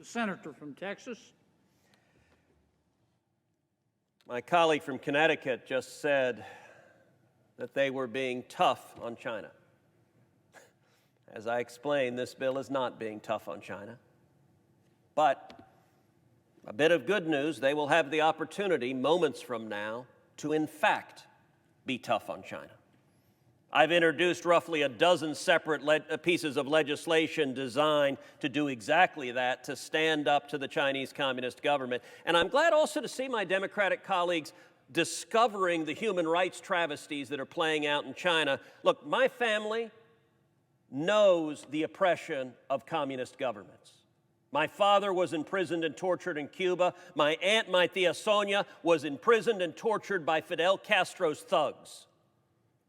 The senator from Texas. My colleague from Connecticut just said that they were being tough on China. As I explained, this bill is not being tough on China. But a bit of good news, they will have the opportunity moments from now to, in fact, be tough on China. I've introduced roughly a dozen separate pieces of legislation designed to do exactly that, to stand up to the Chinese Communist government. And I'm glad also to see my Democratic colleagues discovering the human rights travesties that are playing out in China. Look, my family knows the oppression of communist governments. My father was imprisoned and tortured in Cuba. My aunt, my tia Sonia, was imprisoned and tortured by Fidel Castro's thugs.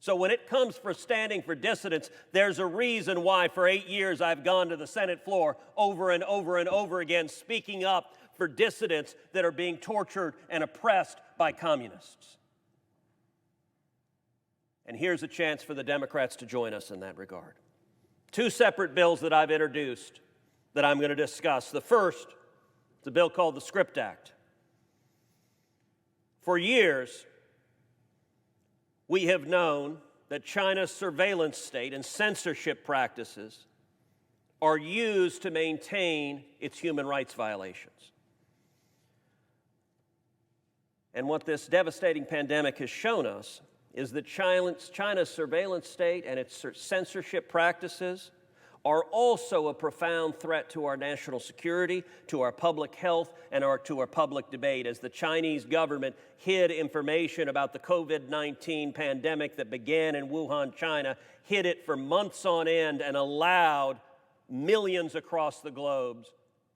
So when it comes for standing for dissidents, there's a reason why for 8 years I've gone to the Senate floor over and over and over again speaking up for dissidents that are being tortured and oppressed by communists. And here's a chance for the Democrats to join us in that regard. 2 separate bills that I've introduced that I'm going to discuss. The first is a bill called the Script Act. For years, we have known that China's surveillance state and censorship practices are used to maintain its human rights violations. And what this devastating pandemic has shown us is that China's surveillance state and its censorship practices are also a profound threat to our national security, to our public health, and to our public debate, as the Chinese government hid information about the COVID-19 pandemic that began in Wuhan, China, hid it for months on end, and allowed millions across the globe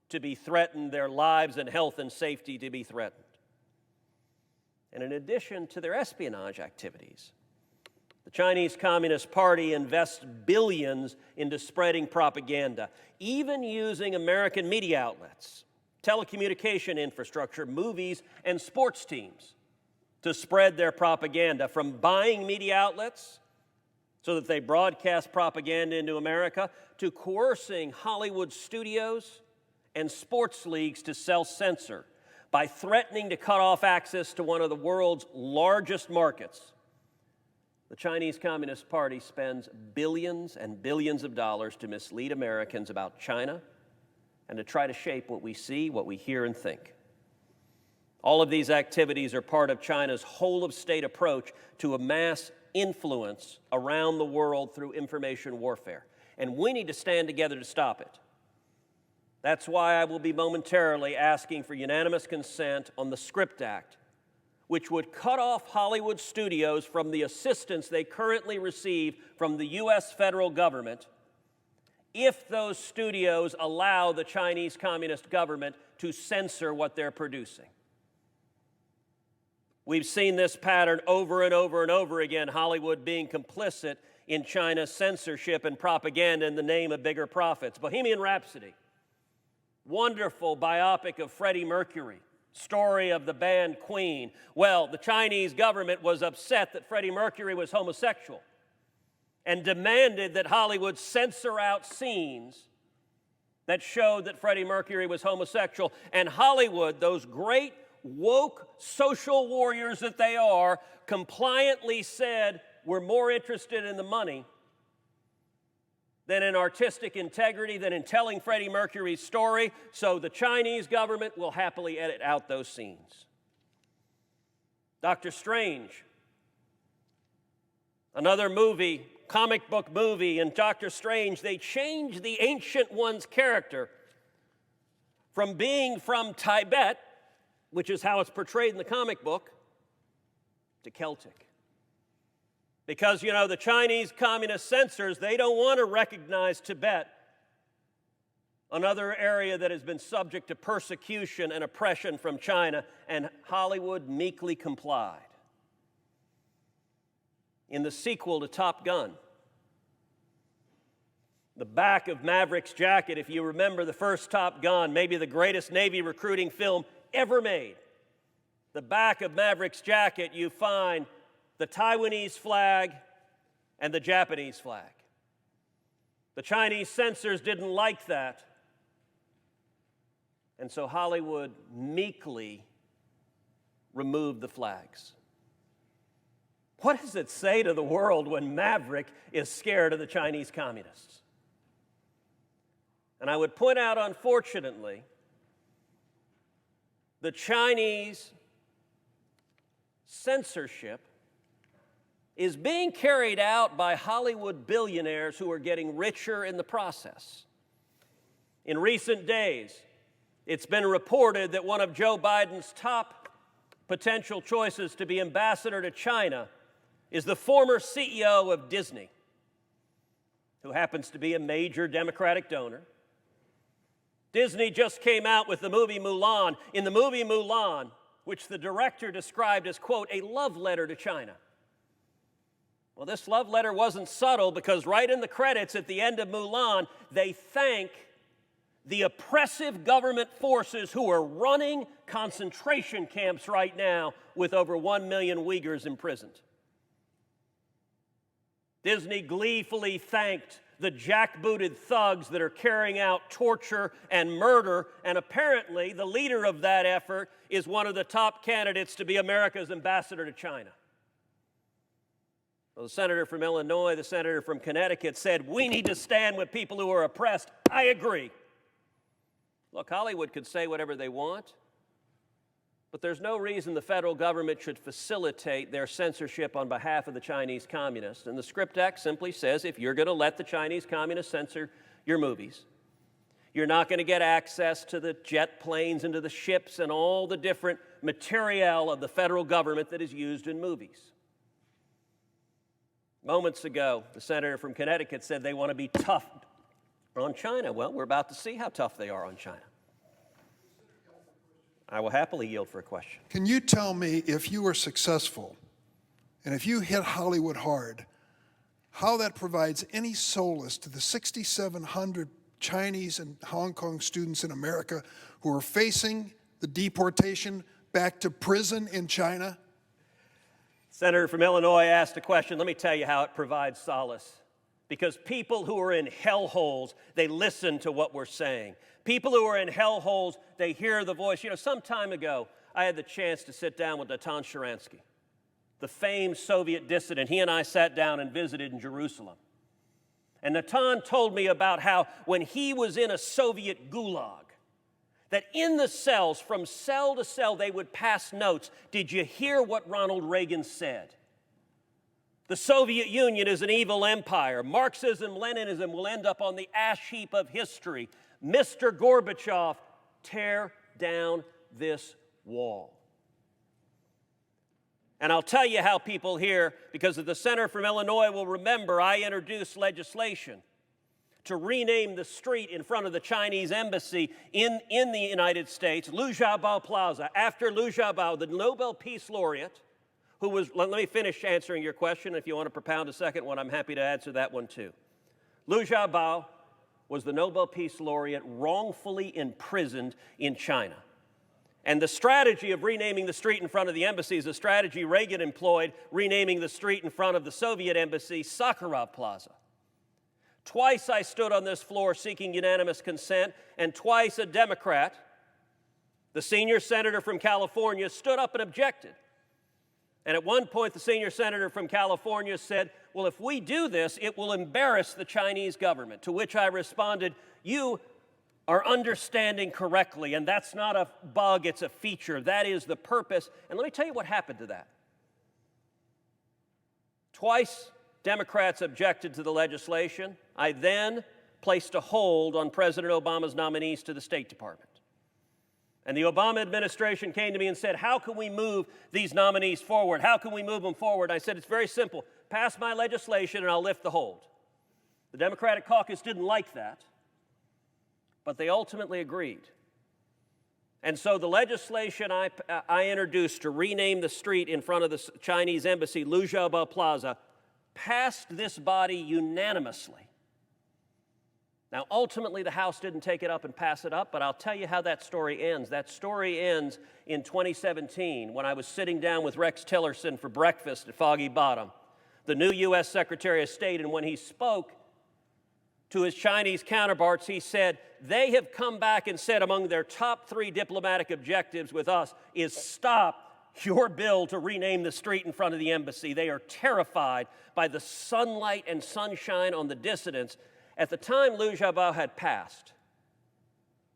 to be threatened, their lives and health and safety to be threatened. And in addition to their espionage activities, the Chinese Communist Party invests billions into spreading propaganda, even using American media outlets, telecommunication infrastructure, movies, and sports teams to spread their propaganda, from buying media outlets so that they broadcast propaganda into America, to coercing Hollywood studios and sports leagues to self-censor by threatening to cut off access to one of the world's largest markets. The Chinese Communist Party spends billions and billions of dollars to mislead Americans about China and to try to shape what we see, what we hear, and think. All of these activities are part of China's whole-of-state approach to amass influence around the world through information warfare. And we need to stand together to stop it. That's why I will be momentarily asking for unanimous consent on the Script Act, which would cut off Hollywood studios from the assistance they currently receive from the U.S. federal government if those studios allow the Chinese Communist government to censor what they're producing. We've seen this pattern over and over and over again, Hollywood being complicit in China's censorship and propaganda in the name of bigger profits. Bohemian Rhapsody, wonderful biopic of Freddie Mercury, story of the band Queen. Well, the Chinese government was upset that Freddie Mercury was homosexual and demanded that Hollywood censor out scenes that showed that Freddie Mercury was homosexual. And Hollywood, those great woke social warriors that they are, compliantly said, we're more interested in the money than in artistic integrity, than in telling Freddie Mercury's story, so the Chinese government will happily edit out those scenes. Doctor Strange, another movie, comic book movie, in Doctor Strange, they changed the Ancient One's character from being from Tibet, which is how it's portrayed in the comic book, to Celtic. Because, you know, the Chinese communist censors, they don't want to recognize Tibet, another area that has been subject to persecution and oppression from China, and Hollywood meekly complied. In the sequel to Top Gun, the back of Maverick's jacket, if you remember the first Top Gun, maybe the greatest Navy recruiting film ever made, the back of Maverick's jacket, you find the Taiwanese flag and the Japanese flag. The Chinese censors didn't like that. And so Hollywood meekly removed the flags. What does it say to the world when Maverick is scared of the Chinese communists? And I would point out, unfortunately, the Chinese censorship is being carried out by Hollywood billionaires who are getting richer in the process. In recent days, it's been reported that one of Joe Biden's top potential choices to be ambassador to China is the former CEO of Disney, who happens to be a major Democratic donor. Disney just came out with the movie Mulan. In the movie Mulan, which the director described as, quote, a love letter to China. Well, this love letter wasn't subtle, because right in the credits at the end of Mulan, they thank the oppressive government forces who are running concentration camps right now with over 1 million Uyghurs imprisoned. Disney gleefully thanked the jackbooted thugs that are carrying out torture and murder, and apparently the leader of that effort is one of the top candidates to be America's ambassador to China. Well, the senator from Illinois, the senator from Connecticut said, we need to stand with people who are oppressed. I agree. Look, Hollywood could say whatever they want, but there's no reason the federal government should facilitate their censorship on behalf of the Chinese communists. And the Script Act simply says if you're going to let the Chinese communists censor your movies, you're not going to get access to the jet planes and to the ships and all the different material of the federal government that is used in movies. Moments ago, the senator from Connecticut said they want to be tough on China. Well, we're about to see how tough they are on China. I will happily yield for a question. Can you tell me, if you were successful and if you hit Hollywood hard, how that provides any solace to the 6,700 Chinese and Hong Kong students in America who are facing the deportation back to prison in China? Senator from Illinois asked a question. Let me tell you how it provides solace. Because people who are in hellholes, they listen to what we're saying. People who are in hellholes, they hear the voice. You know, some time ago, I had the chance to sit down with Natan Sharansky, the famed Soviet dissident. He and I sat down and visited in Jerusalem. And Natan told me about how when he was in a Soviet gulag, that in the cells, from cell to cell, they would pass notes. Did you hear what Ronald Reagan said? The Soviet Union is an evil empire. Marxism, Leninism will end up on the ash heap of history. Mr. Gorbachev, tear down this wall. And I'll tell you how people here, because the senator from Illinois will remember, I introduced legislation to rename the street in front of the Chinese embassy in the United States, Liu Xiaobo Plaza, after Liu Xiaobo, the Nobel Peace Laureate, who was, let me finish answering your question. If you want to propound a second one, I'm happy to answer that one too. Liu Xiaobo was the Nobel Peace Laureate wrongfully imprisoned in China. And the strategy of renaming the street in front of the embassy is a strategy Reagan employed, renaming the street in front of the Soviet embassy Sakharov Plaza. Twice I stood on this floor seeking unanimous consent, and twice a Democrat, the senior senator from California, stood up and objected. And at one point, the senior senator from California said, well, if we do this, it will embarrass the Chinese government. To which I responded, you are understanding correctly, and that's not a bug, it's a feature. That is the purpose. And let me tell you what happened to that. Twice, Democrats objected to the legislation. I then placed a hold on President Obama's nominees to the State Department. And the Obama administration came to me and said, how can we move these nominees forward? How can we move them forward? I said, it's very simple. Pass my legislation and I'll lift the hold. The Democratic caucus didn't like that, but they ultimately agreed. And so the legislation I introduced to rename the street in front of the Chinese embassy, Liu Xiaobo Plaza, passed this body unanimously. Now, ultimately, the House didn't take it up and pass it up, but I'll tell you how that story ends. That story ends in 2017 when I was sitting down with Rex Tillerson for breakfast at Foggy Bottom, the new U.S. Secretary of State, and when he spoke to his Chinese counterparts, he said, they have come back and said among their top 3 diplomatic objectives with us is stop your bill to rename the street in front of the embassy. They are terrified by the sunlight and sunshine on the dissidents. At the time, Liu Xiaobo had passed,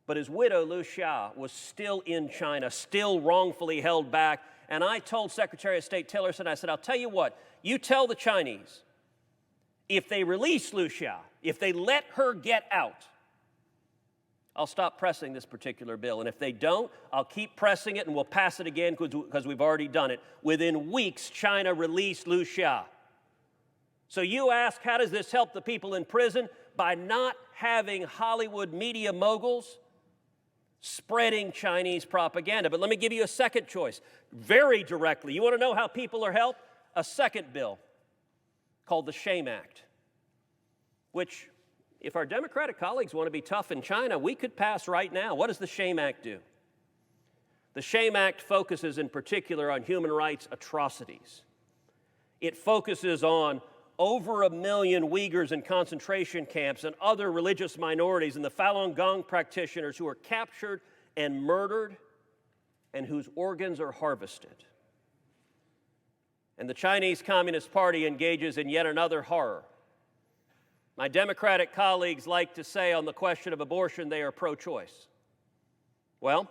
but his widow, Liu Xia, was still in China, still wrongfully held back. And I told Secretary of State Tillerson, I said, I'll tell you what, you tell the Chinese, if they release Liu Xia, if they let her get out, I'll stop pressing this particular bill. And if they don't, I'll keep pressing it and we'll pass it again because we've already done it. Within weeks, China released Liu Xia. So you ask, how does this help the people in prison? By not having Hollywood media moguls spreading Chinese propaganda. But let me give you a second choice, very directly. You want to know how people are helped? A second bill called the Shame Act, which, if our Democratic colleagues want to be tough in China, we could pass right now. What does the Shame Act do? The Shame Act focuses in particular on human rights atrocities. It focuses on over 1 million Uyghurs in concentration camps and other religious minorities and the Falun Gong practitioners who are captured and murdered and whose organs are harvested. And the Chinese Communist Party engages in yet another horror. My Democratic colleagues like to say on the question of abortion they are pro-choice. Well,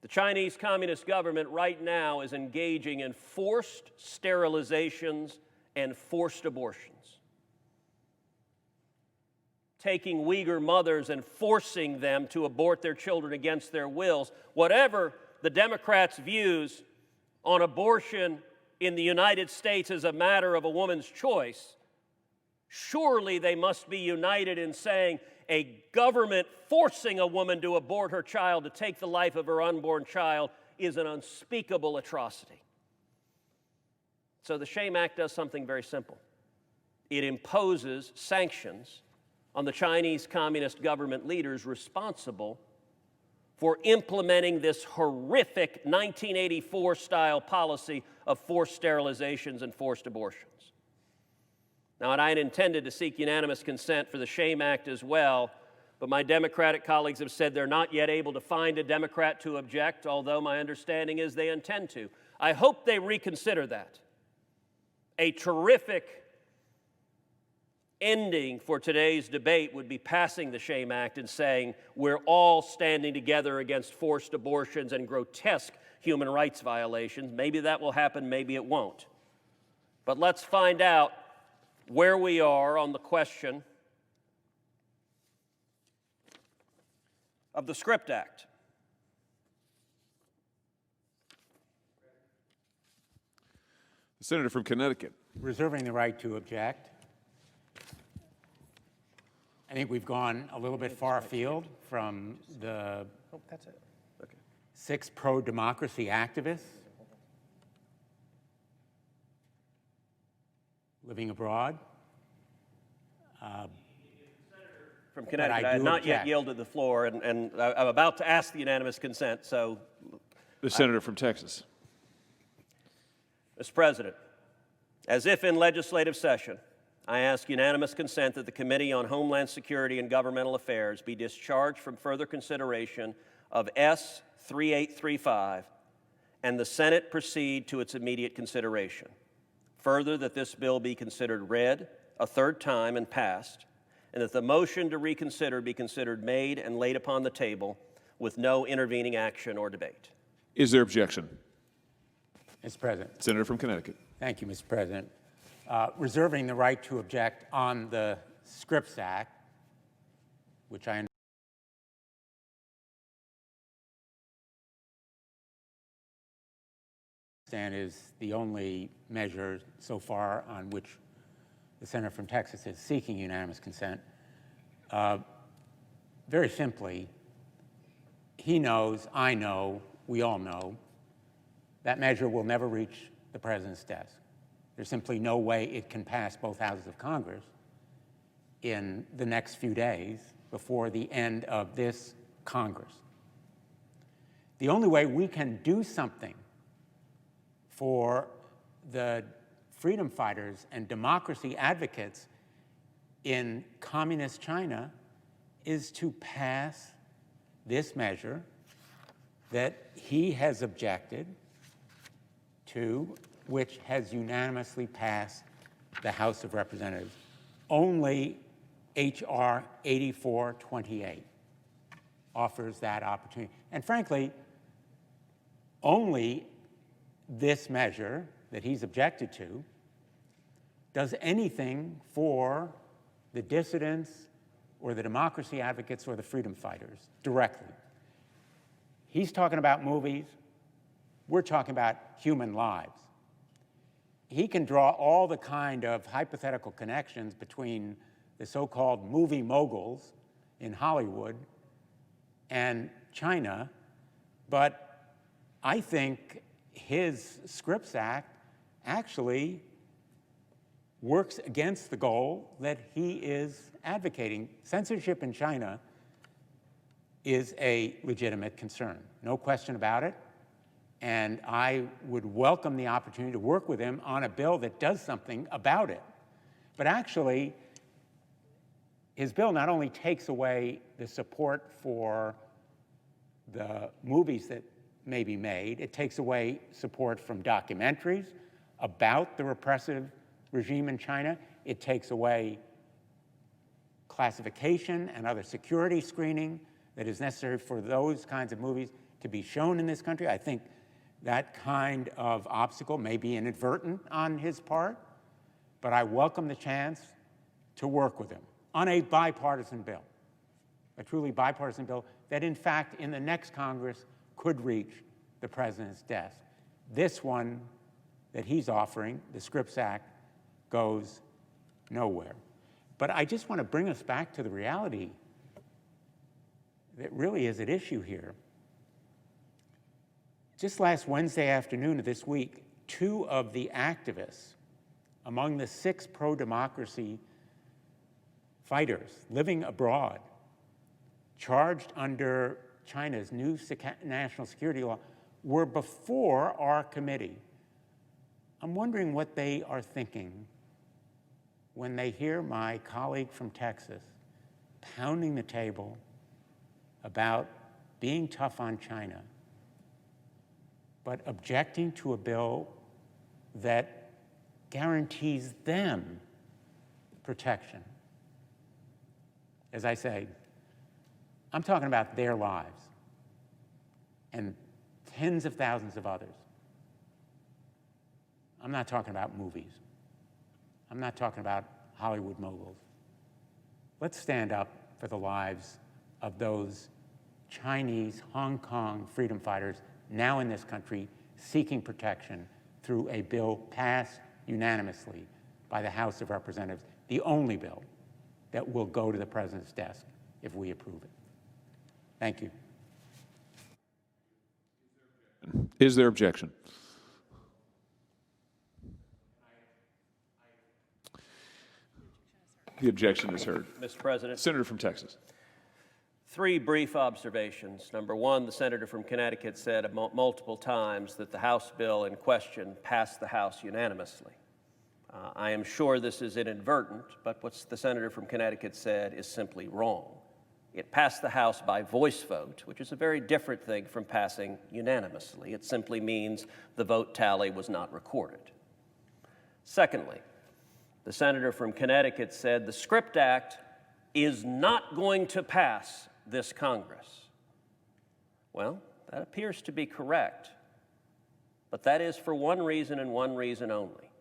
the Chinese Communist government right now is engaging in forced sterilizations and forced abortions, taking Uyghur mothers and forcing them to abort their children against their wills. Whatever the Democrats' views on abortion in the United States as a matter of a woman's choice, surely they must be united in saying a government forcing a woman to abort her child, to take the life of her unborn child, is an unspeakable atrocity. So the Shame Act does something very simple. It imposes sanctions on the Chinese Communist government leaders responsible for implementing this horrific 1984-style policy of forced sterilizations and forced abortions. Now, and I had intended to seek unanimous consent for the Shame Act as well, but my Democratic colleagues have said they're not yet able to find a Democrat to object, although my understanding is they intend to. I hope they reconsider that. A terrific ending for today's debate would be passing the Shame Act and saying we're all standing together against forced abortions and grotesque human rights violations. Maybe that will happen, maybe it won't. But let's find out where we are on the question of the Script Act. The senator from Connecticut. Reserving the right to object. I think we've gone a little bit far afield from the 6 pro-democracy activists living abroad. From Connecticut, I had not yet yielded the floor, and I'm about to ask the unanimous consent, so. The senator from Texas. Mr. President, as if in legislative session, I ask unanimous consent that the Committee on Homeland Security and Governmental Affairs be discharged from further consideration of S. 3835 and the Senate proceed to its immediate consideration. Further, that this bill be considered read a third time and passed, and that the motion to reconsider be considered made and laid upon the table with no intervening action or debate. Is there objection? Mr. President. Senator from Connecticut. Thank you, Mr. President. Reserving the right to object on the Scripps Act, which I understand is the only measure so far on which the senator from Texas is seeking unanimous consent. Very simply, he knows, I know, we all know, that measure will never reach the president's desk. There's simply no way it can pass both houses of Congress in the next few days before the end of this Congress. The only way we can do something for the freedom fighters and democracy advocates in communist China is to pass this measure that he has objected to, which has unanimously passed the House of Representatives. Only H.R. 8428 offers that opportunity. And frankly, only this measure that he's objected to does anything for the dissidents or the democracy advocates or the freedom fighters directly. He's talking about movies. We're talking about human lives. He can draw all the kind of hypothetical connections between the so-called movie moguls in Hollywood and China, but I think his Scripps Act actually works against the goal that he is advocating. Censorship in China is a legitimate concern, no question about it. And I would welcome the opportunity to work with him on a bill that does something about it. But actually, his bill not only takes away the support for the movies that may be made, it takes away support from documentaries about the repressive regime in China. It takes away classification and other security screening that is necessary for those kinds of movies to be shown in this country. I think that kind of obstacle may be inadvertent on his part, but I welcome the chance to work with him on a bipartisan bill, a truly bipartisan bill that, in fact, in the next Congress could reach the president's desk. This one that he's offering, the Scripps Act, goes nowhere. But I just want to bring us back to the reality that really is at issue here. Just last Wednesday afternoon of this week, 2 of the activists among the 6 pro-democracy fighters living abroad, charged under China's new national security law, were before our committee. I'm wondering what they are thinking when they hear my colleague from Texas pounding the table about being tough on China, but objecting to a bill that guarantees them protection. As I say, I'm talking about their lives and tens of thousands of others. I'm not talking about movies. I'm not talking about Hollywood moguls. Let's stand up for the lives of those Chinese Hong Kong freedom fighters now in this country seeking protection through a bill passed unanimously by the House of Representatives, the only bill that will go to the president's desk if we approve it. Thank you. Is there objection? The objection is heard. Mr. President. Senator from Texas. 3 brief observations. Number 1, the senator from Connecticut said multiple times that the House bill in question passed the House unanimously. I am sure this is inadvertent, but what the senator from Connecticut said is simply wrong. It passed the House by voice vote, which is a very different thing from passing unanimously. It simply means the vote tally was not recorded. Secondly, the senator from Connecticut said the Scripps Act is not going to pass this Congress. Well, that appears to be correct, but that is for one reason and one reason only,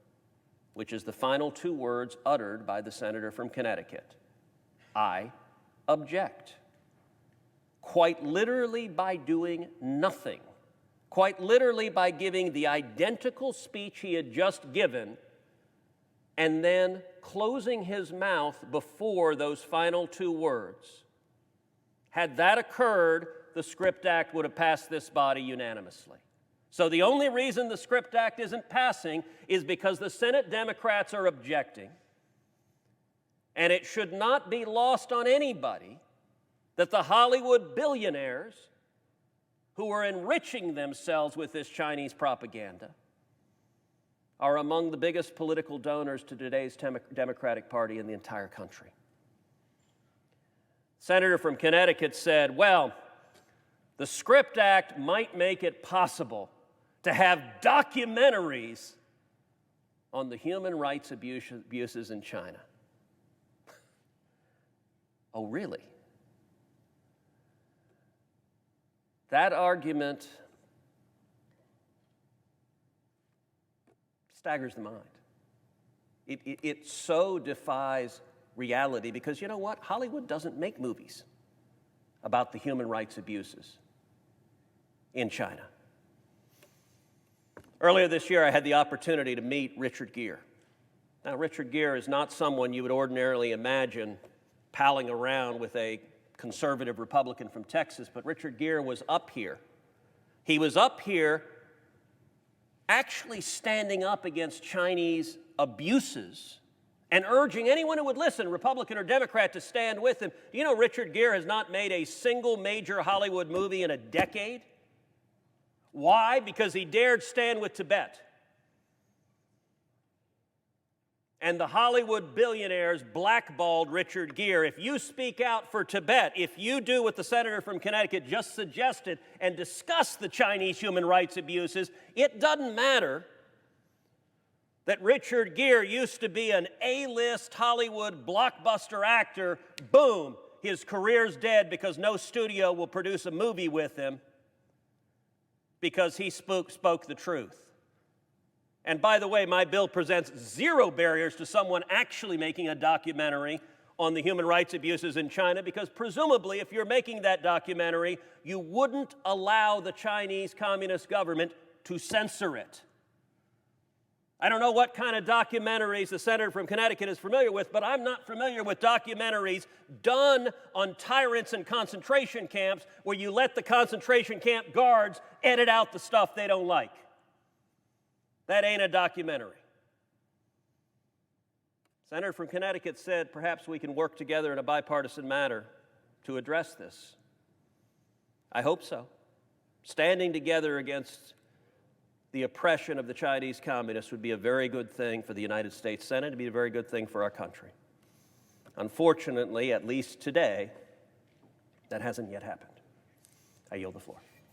which is the final 2 words uttered by the senator from Connecticut. I object. Quite literally by doing nothing, quite literally by giving the identical speech he had just given and then closing his mouth before those final 2 words. Had that occurred, the Scripps Act would have passed this body unanimously. So the only reason the Scripps Act isn't passing is because the Senate Democrats are objecting. And it should not be lost on anybody that the Hollywood billionaires who are enriching themselves with this Chinese propaganda are among the biggest political donors to today's Democratic Party in the entire country. Senator from Connecticut said, well, the Script Act might make it possible to have documentaries on the human rights abuses in China. Oh, really? That argument staggers the mind. It so defies reality because you know what? Hollywood doesn't make movies about the human rights abuses in China. Earlier this year, I had the opportunity to meet Richard Gere. Now, Richard Gere is not someone you would ordinarily imagine palling around with a conservative Republican from Texas, but Richard Gere was up here. He was up here actually standing up against Chinese abuses and urging anyone who would listen, Republican or Democrat, to stand with him. Do you know Richard Gere has not made a single major Hollywood movie in a decade? Why? Because he dared stand with Tibet. And the Hollywood billionaires blackballed Richard Gere. If you speak out for Tibet, if you do what the senator from Connecticut just suggested and discuss the Chinese human rights abuses, it doesn't matter that Richard Gere used to be an A-list Hollywood blockbuster actor. Boom, his career's dead because no studio will produce a movie with him because he spoke the truth. And by the way, my bill presents zero barriers to someone actually making a documentary on the human rights abuses in China because presumably if you're making that documentary, you wouldn't allow the Chinese Communist government to censor it. I don't know what kind of documentaries the senator from Connecticut is familiar with, but I'm not familiar with documentaries done on tyrants in concentration camps where you let the concentration camp guards edit out the stuff they don't like. That ain't a documentary. Senator from Connecticut said perhaps we can work together in a bipartisan manner to address this. I hope so. Standing together against the oppression of the Chinese communists would be a very good thing for the United States Senate. It would be a very good thing for our country. Unfortunately, at least today, that hasn't yet happened. I yield the floor.